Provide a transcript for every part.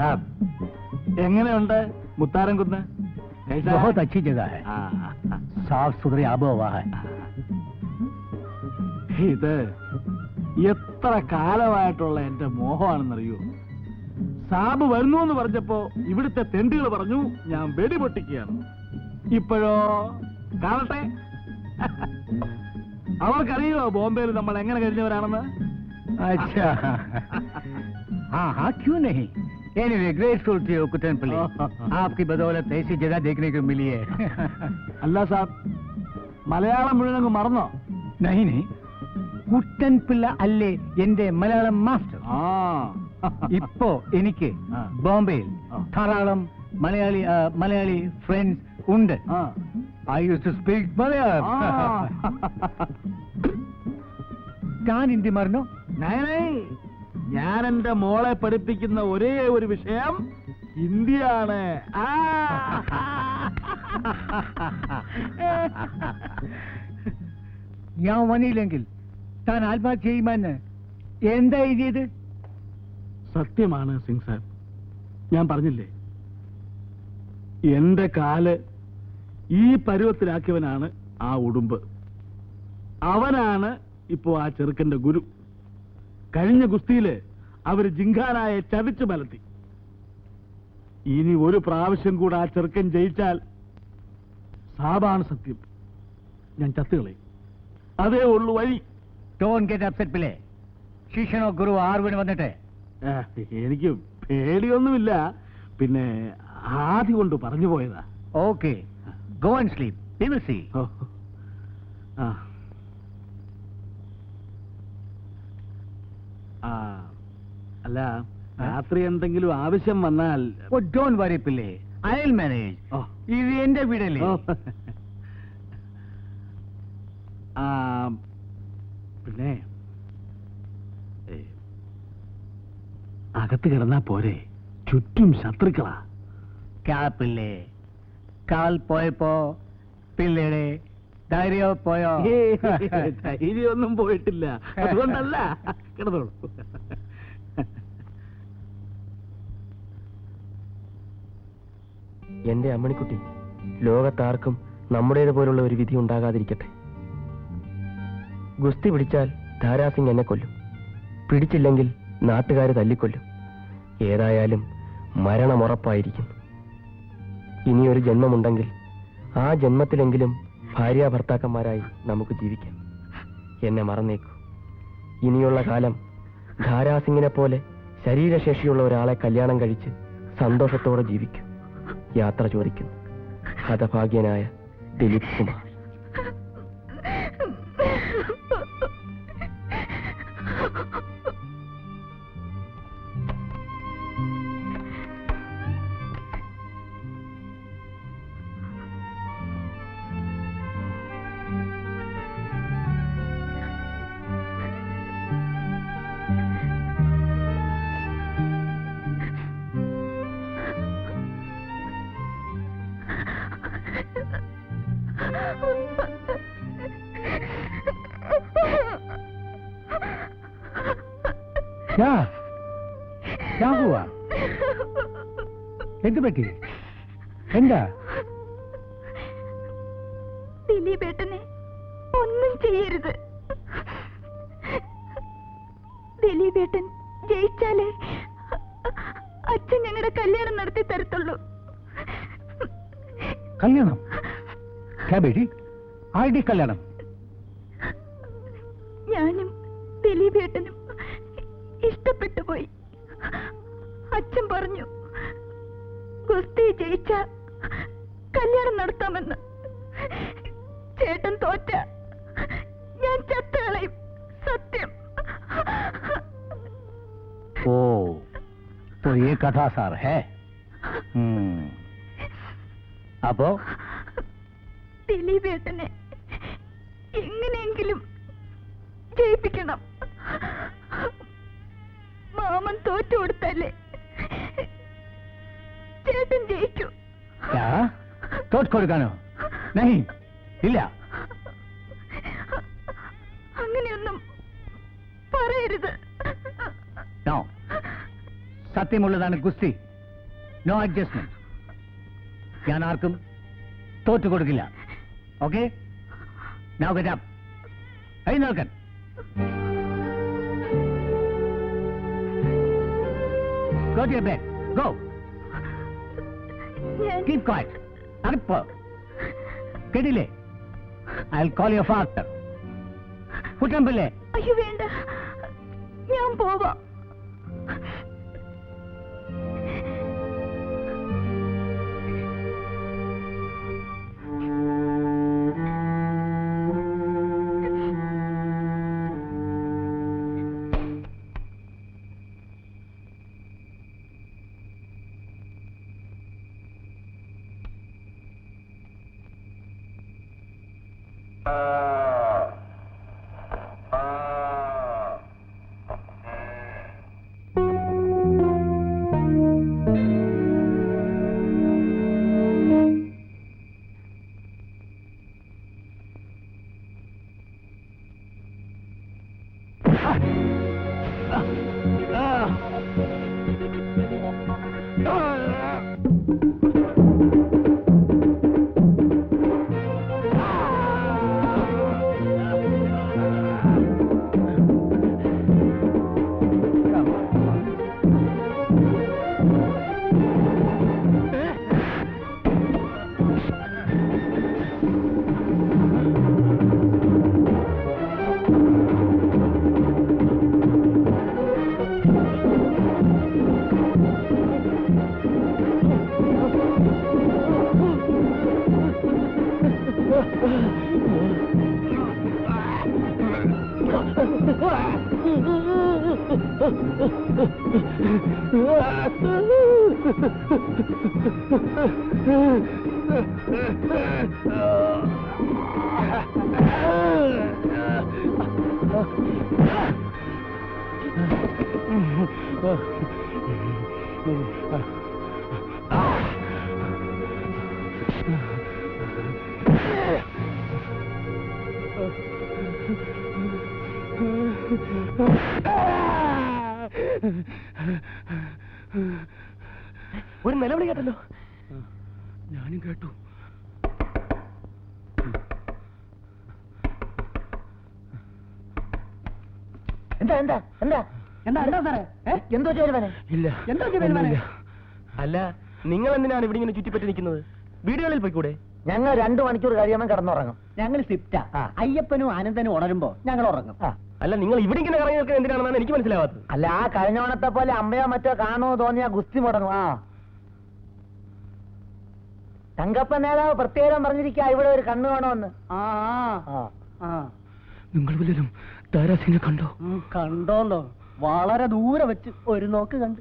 സാബ് എങ്ങനെയുണ്ട് മുത്താരംകുന്ന്? बहुत अच्छी जगह है, साफ सुथरी आबोहवा है। ഇത് എത്ര കാലമായിട്ടുള്ള എന്റെ മോഹമാണെന്നറിയൂ. സാബ് വരുന്നു എന്ന് പറഞ്ഞപ്പോ ഇവിടുത്തെ തെണ്ടികൾ പറഞ്ഞു ഞാൻ വെടിപൊട്ടിക്കുകയാണ്. ഇപ്പോഴോ കാണട്ടെ. അവർക്കറിയോ ബോംബെയിൽ നമ്മൾ എങ്ങനെ കഴിഞ്ഞവരാണെന്ന്? अच्छा हाँ हाँ क्यों नहीं। Anyway, grateful to you, Kutanpally. आपकी बदौलत ऐसी जगह देखने को मिली है। അല്ല സാബ്, മലയാളം മുഴുവൻ മറന്നോ? नहीं नहीं, കുട്ടൻപിള്ള അല്ലേ എന്റെ മലയാളം മാസ്റ്റർ. ഇപ്പോ എനിക്ക് ബോംബെയിൽ ധാരാളം മലയാളി ഫ്രണ്ട്സ് ഉണ്ട്. I used to speak Malayalam. താൻ ഹിന്ദി മറന്നോ? ഞാൻ എന്റെ മോളെ പഠിപ്പിക്കുന്ന ഒരേ ഒരു വിഷയം ഹിന്ദിയാണ്. ഞാൻ വന്നില്ലെങ്കിൽ താൻ ആത്മഹത്യ ചെയ്യുമെന്ന് എന്താ എഴുതിയത്? സത്യമാണ് സിംഗ് സാബ്, ഞാൻ പറഞ്ഞില്ലേ എന്റെ കാല് ഈ പരുവത്തിലാക്കിയവനാണ് ആ ഉടുമ്പ്. അവനാണ് ഇപ്പോ ആ ചെറുക്കന്റെ ഗുരു. കഴിഞ്ഞ ഗുസ്തിയില് അവര് ജിങ്കാനായെ ചതിച്ചു മലത്തി. ഇനി ഒരു പ്രാവശ്യം കൂടെ ആ ചെറുക്കൻ ജയിച്ചാൽ സാബാണ് സത്യം, ഞാൻ ചത്തുകളയും. അതേ ഉള്ളു വഴി. Don't get upset, പിള്ളേ. ശിഷ്യനോ ഗുരു ആർവിന് വന്നിട്ട് എനിക്ക് പേടിയൊന്നുമില്ല, പിന്നെ ആദ്യം കൊണ്ട് പറഞ്ഞു പോയതാ. Okay, go and sleep. We will see. അല്ല, രാത്രി എന്തെങ്കിലും ആവശ്യം വന്നാൽ don't worry Pillai, I will manage. ഇത് എന്റെ വീടല്ലേ. പിന്നെ അകത്ത് കിടന്നാ പോരെ, ചുറ്റും ശത്രുക്കളാ. പിള്ളേ, കാൽ പോയപ്പോ പിള്ളേടെ ധൈര്യം പോയോ? ധൈര്യമൊന്നും പോയിട്ടില്ല, അതുകൊണ്ടല്ല. കിടന്നോളൂ. എന്റെ അമ്മണിക്കുട്ടി, ലോകത്താർക്കും നമ്മുടേതുപോലുള്ള ഒരു വിധി ഉണ്ടാകാതിരിക്കട്ടെ. ഗുസ്തി പിടിച്ചാൽ ധാരാസിംഗ് എന്നെ കൊല്ലും, പിടിച്ചില്ലെങ്കിൽ നാട്ടുകാര് തല്ലിക്കൊല്ലും. ഏതായാലും മരണമുറപ്പായിരിക്കുന്നു. ഇനിയൊരു ജന്മമുണ്ടെങ്കിൽ ആ ജന്മത്തിലെങ്കിലും ഭാര്യ ഭർത്താക്കന്മാരായി നമുക്ക് ജീവിക്കാം. എന്നെ മറന്നേക്കൂ. ഇനിയുള്ള കാലം ധാരാസിംഗിനെ പോലെ ശരീരശേഷിയുള്ള ഒരാളെ കല്യാണം കഴിച്ച് സന്തോഷത്തോടെ ജീവിക്കും. യാത്ര ചോദിക്കുന്നു, ഹതഭാഗ്യനായ ദിലീപ് കുമാർ. എന്ത് പറ്റി? എന്താ? ദിലീപേട്ടനെ ഒന്നും ചെയ്യരുത്. ദിലീപേട്ടൻ ജയിച്ചാലേ അച്ഛൻ ഞങ്ങളുടെ കല്യാണം നടത്തി തരത്തുള്ളൂ. കല്യാണം? ആരുടെ കല്യാണം? ഞാനും ദിലീപേട്ടനും ഇഷ്ടപ്പെട്ടു പോയി. അച്ഛൻ പറഞ്ഞു ഗുസ്തി ജയിച്ച കല്യാണം നടത്താമെന്ന്. ചേട്ടൻ തോറ്റ ഞാൻ ചത്തുകളയും, സത്യം. ഓ, तो ये कथा सार है. അപ്പോ ദിലീപേട്ടനെ എങ്ങനെയെങ്കിലും ജയിപ്പിക്കണം. മാമൻ തോറ്റു കൊടുത്തല്ലേ ചേട്ടൻ ജയിക്കൂ. തോറ്റ് കൊടുക്കാനോ? നഹി, ഇല്ല. അങ്ങനെയൊന്നും പറയരുത്. സത്യമുള്ളതാണ് ഗുസ്തി. No adjustment. ഞാൻ ആർക്കും തോറ്റു കൊടുക്കില്ല. Okay, now get up. എഴുന്നേൽക്കാൻ. Go to your bed. Go. Keep quiet. Arpo. Kedile. I'll call your father. Putambile. അയ്യോ വേണ്ട, ഞാൻ പോവാം. ഒരു നിലവിളി കേട്ടല്ലോ. ഞാനും കേട്ടു. എന്താ എന്താ എന്താ എന്താ എന്താ സാറേ? എന്തോ ചെയ്യുവാനെ? ഇല്ല. എന്തോ ചെയ്യുവാനെ? അല്ല, നിങ്ങൾ എന്തിനാണ് ഇവിടെ ഇങ്ങനെ ചുറ്റിപ്പറ്റി നിൽക്കുന്നത്? വീടുകളിൽ പോയിക്കൂടെ? ഞങ്ങൾ 2 മണിക്കൂർ കഴിയുമ്പോൾ കിടന്നുറങ്ങും. ഞങ്ങൾ ഷിഫ്റ്റാ. അയ്യപ്പനും ആനന്ദനും ഉണരുമ്പോ ഞങ്ങൾ ഉറങ്ങും. അല്ല, നിങ്ങൾ ഇവിടെ ഇങ്ങനെ കറങ്ങി നിൽക്കുന്നത് എന്തിനാണെന്നാണ് എനിക്ക് മനസ്സിലാവാത്തത്. അല്ല, ആ കഴിഞ്ഞോണത്തെ പോലെ അമ്മയോ മറ്റോ കാണുമോ തോന്നിയാ ഗുസ്തി മുടങ്ങും. ആ തങ്കപ്പ നേതാവ് പ്രത്യേകം പറഞ്ഞിരിക്കാ ഇവിടെ ഒരു കണ്ണ് വേണമെന്ന്. നിങ്ങൾ വല്ലതും താരാസിംഗിനെ കണ്ടോ? കണ്ടോന്നോ? വളരെ ദൂരെ വെച്ച് ഒരു നോക്ക് കണ്ട്.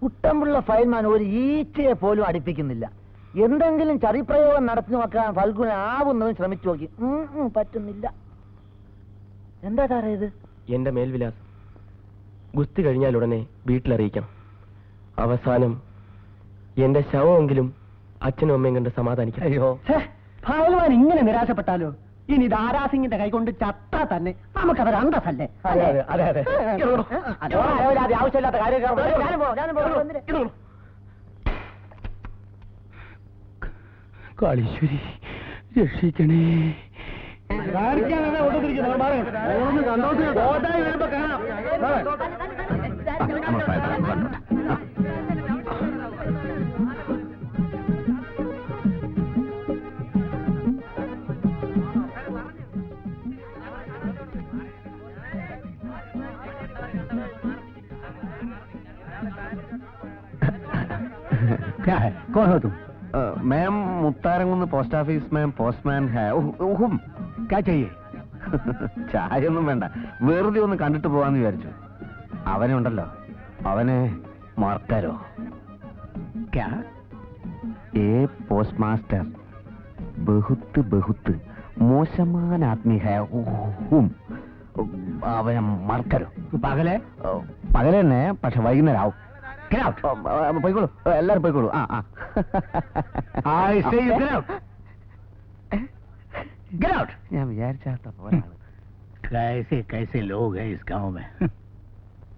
കുട്ടമ്പിള്ള ഫൈൽമാൻ ഒരു ഈച്ചയെ പോലും അടുപ്പിക്കുന്നില്ല. എന്തെങ്കിലും ചതിപ്രയോഗം നടത്തി നോക്കാൻ ഫൽഗുന ആവുന്നതും ശ്രമിച്ചു നോക്കി. പറ്റുന്നില്ല. എന്താ സാറേ ഇത്? എന്റെ മേൽവിലാസം ഗുസ്തി കഴിഞ്ഞാൽ ഉടനെ വീട്ടിലറിയിക്കണം. അവസാനം എന്റെ ശവമെങ്കിലും അച്ഛനും അമ്മയും കണ്ട് സമാധാനിക്കണം. അയ്യോ, ഫൈൽമാൻ ഇങ്ങനെ നിരാശപ്പെട്ടാലോ? ഇനി ദാരാസിംഗിന്റെ കൈകൊണ്ട് ചത്താ തന്നെ നമുക്കത് അന്തസ്സല്ലേ? ആവശ്യമില്ലാത്ത കാര്യം. കാളീശ്വരി രക്ഷിക്കണേ. क्या है? कौन हो तुम? मैम मुत्तारंगुന്ന് പോസ്റ്റ് ഓഫീസ് മാം പോസ്റ്റ്മാൻ ഹേ. क्या चाहिए? ചായ ഒന്നും വേണ്ട, വെറുതെ ഒന്ന് കണ്ടിട്ട് പോവാന്ന് വിചാരിച്ചു. അവനെ ഉണ്ടല്ലോ, അവനെ മാർക്കാരോ. क्या? ഏ പോസ്റ്റ് മാസ്റ്റർ ബഹുത്ത് ബഹുത്ത് മോശമാൻ ആത്മീയ ഹേ. അവനെ മാർക്കാരോ. पागल है? പകല് തന്നെ, പക്ഷെ വൈകുന്നേരം ആവും. പോയിക്കോളൂ, എല്ലാരും പോയിക്കോളൂ. I say you get out. Get out. ഞാൻ വിചാരിച്ചാത്ത പോരാണ്. कैसे कैसे लोग हैं इस गांव में.